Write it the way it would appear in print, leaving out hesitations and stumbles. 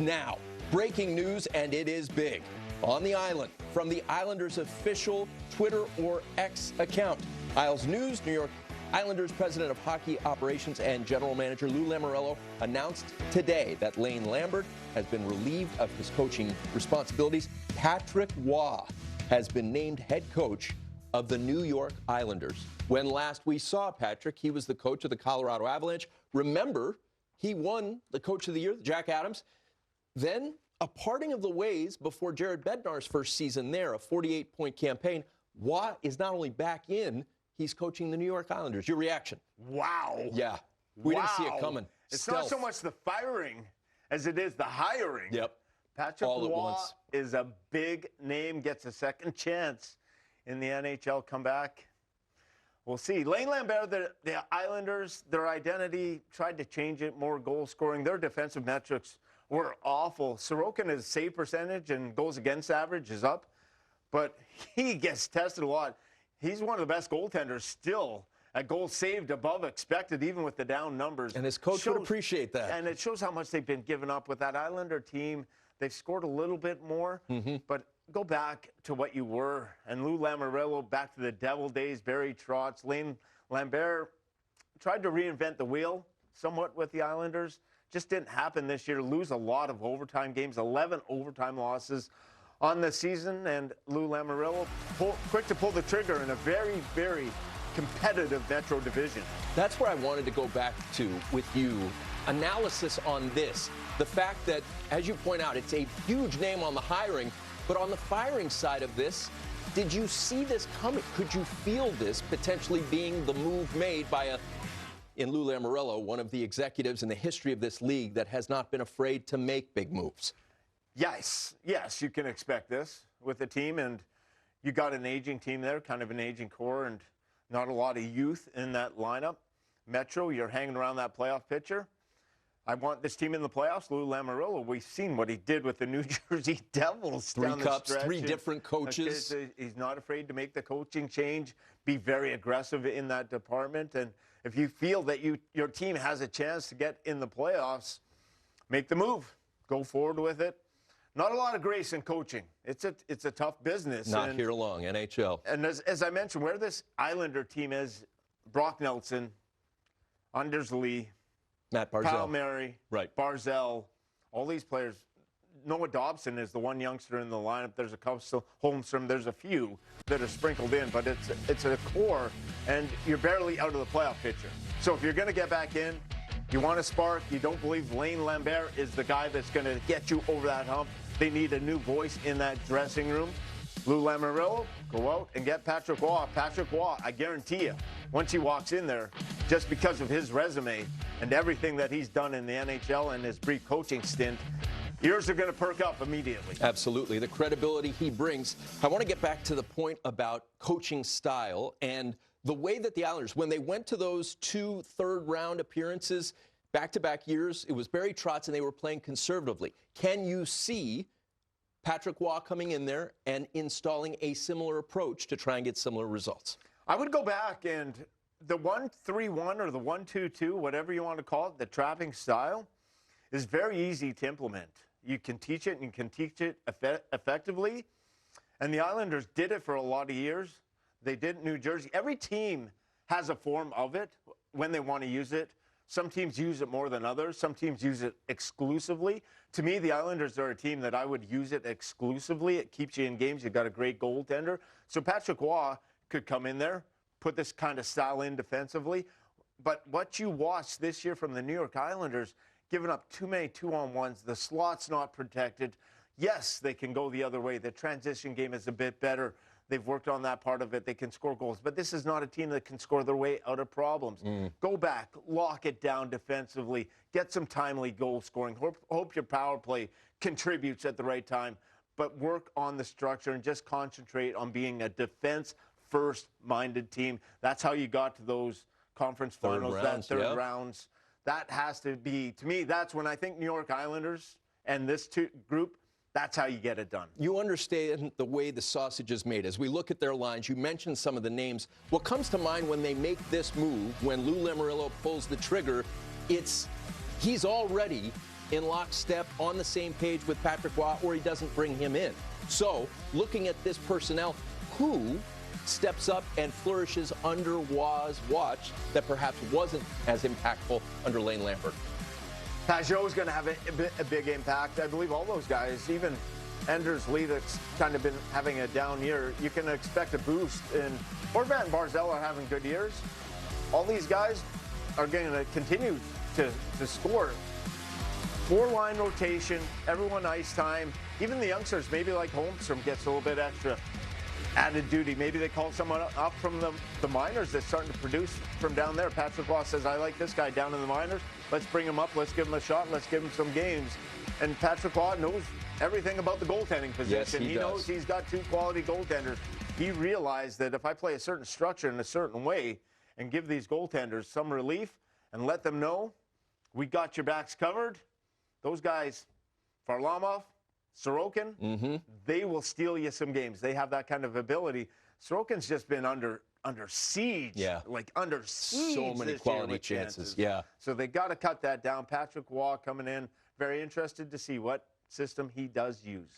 Now, breaking news, and it is big. On the island, from the Islanders' official Twitter or X account. Isles News, New York Islanders president of hockey operations and general manager Lou Lamoriello announced today that Lambert has been relieved of his coaching responsibilities. Patrick Roy has been named head coach of the New York Islanders. When last we saw Patrick, he was the coach of the Colorado Avalanche. Remember, he won the Coach of the Year, Jack Adams. Then a parting of the ways before Jared Bednar's first season there, a 48-point campaign. Roy is not only back in, he's coaching the New York Islanders. Your reaction? Wow. Yeah. We didn't see it coming. It's Stealth. not so much the firing as it is the hiring. Yep. Patrick All at Roy once. is a big name, gets a second chance in the NHL comeback. We'll see. Lambert, the Islanders, their identity, tried to change it, more goal scoring. Their defensive metrics were awful. Sorokin's save percentage and goals against average is up, but he gets tested a lot. He's one of the best goaltenders still at goals saved above expected, even with the down numbers. And his coach would appreciate that. And it shows how much they've been giving up with that Islander team. They've scored a little bit more, but go back to what you were. And Lou Lamoriello, back to the Devil days, Barry Trotz, Lambert tried to reinvent the wheel somewhat with the Islanders. Just didn't happen this year. Lose a lot of overtime games, 11 overtime losses on the season, and Lou Lamoriello quick to pull the trigger in a very, very competitive Metro division. That's where I wanted to go back to with you. Analysis on this. The fact that, as you point out, it's a huge name on the hiring, but on the firing side of this, did you see this coming? Could you feel this potentially being the move made by in Lou Lamoriello, one of the executives in the history of this league that has not been afraid to make big moves? Yes, you can expect this with the team, and you got an aging team there, kind of an aging core, and not a lot of youth in that lineup. Metro, you're hanging around that playoff picture. I want this team in the playoffs. Lou Lamoriello, we've seen what he did with the New Jersey Devils. Three down cups, the stretch. three different coaches. He's not afraid to make the coaching change, be very aggressive in that department. And if you feel that your team has a chance to get in the playoffs, make the move. Go forward with it. Not a lot of grace in coaching. It's a tough business. Not here long, NHL. And as I mentioned, where this Islander team is, Brock Nelson, Anders Lee, Matt Barzal. Palmieri, Right. Barzal, all these players. Noah Dobson is the one youngster in the lineup. There's a couple still, Holmstrom. There's a few that are sprinkled in, but it's a core, and you're barely out of the playoff picture. So if you're going to get back in, you want a spark, you don't believe Lambert is the guy that's going to get you over that hump, they need a new voice in that dressing room. Lou Lamoriello, go out and get Patrick Roy. Patrick Roy, I guarantee you, once he walks in there, just because of his resume and everything that he's done in the NHL and his brief coaching stint, ears are going to perk up immediately. Absolutely. The credibility he brings. I want to get back to the point about coaching style and the way that the Islanders, when they went to those 2 third-round appearances, back-to-back years, it was Barry Trotz, and they were playing conservatively. Can you see Patrick Roy coming in there and installing a similar approach to try and get similar results? I would go back, and the 1-3-1 or the 1-2-2, whatever you want to call it, the trapping style, is very easy to implement. You can teach it, and you can teach it effectively. And the Islanders did it for a lot of years. They did it in New Jersey. Every team has a form of it when they want to use it. Some teams use it more than others. Some teams use it exclusively. To me, the Islanders are a team that I would use it exclusively. It keeps you in games. You've got a great goaltender. So Patrick Roy could come in there, put this kind of style in defensively. But what you watched this year from the New York Islanders, giving up too many 2-on-1s, the slot's not protected. Yes, they can go the other way. The transition game is a bit better. They've worked on that part of it. They can score goals. But this is not a team that can score their way out of problems. Go back, lock it down defensively, get some timely goal scoring. Hope your power play contributes at the right time. But work on the structure and just concentrate on being a defense-first-minded team. That's how you got to those conference finals, third rounds. That has to be, to me, that's when I think New York Islanders and this group, that's how you get it done. You understand the way the sausage is made. As we look at their lines, you mentioned some of the names. What comes to mind when they make this move, when Lou Lamoriello pulls the trigger, he's already in lockstep on the same page with Patrick Waugh, or he doesn't bring him in. So, looking at this personnel, who steps up and flourishes under Waugh's watch that perhaps wasn't as impactful under Lane Lambert? Pajot's going to have a big impact. I believe all those guys, even Anders Lee, that's kind of been having a down year, you can expect a boost. And Horvat and Barzal are having good years. All these guys are going to continue to score. 4-line rotation, everyone ice time. Even the youngsters, maybe like Holmstrom, gets a little bit extra added duty. Maybe they call someone up from the minors that's starting to produce from down there. Patrick Waugh says, I like this guy down in the minors. Let's bring him up. Let's give him a shot. Let's give him some games. And Patrick Waugh knows everything about the goaltending position. Yes, he knows he's got 2 quality goaltenders. He realized that if I play a certain structure in a certain way and give these goaltenders some relief and let them know we got your backs covered, those guys, Varlamov, Sorokin, they will steal you some games. They have that kind of ability. Sorokin's just been under siege. Yeah. Like under siege. So many quality chances. Yeah. So they got to cut that down. Patrick Waugh coming in. Very interested to see what system he does use.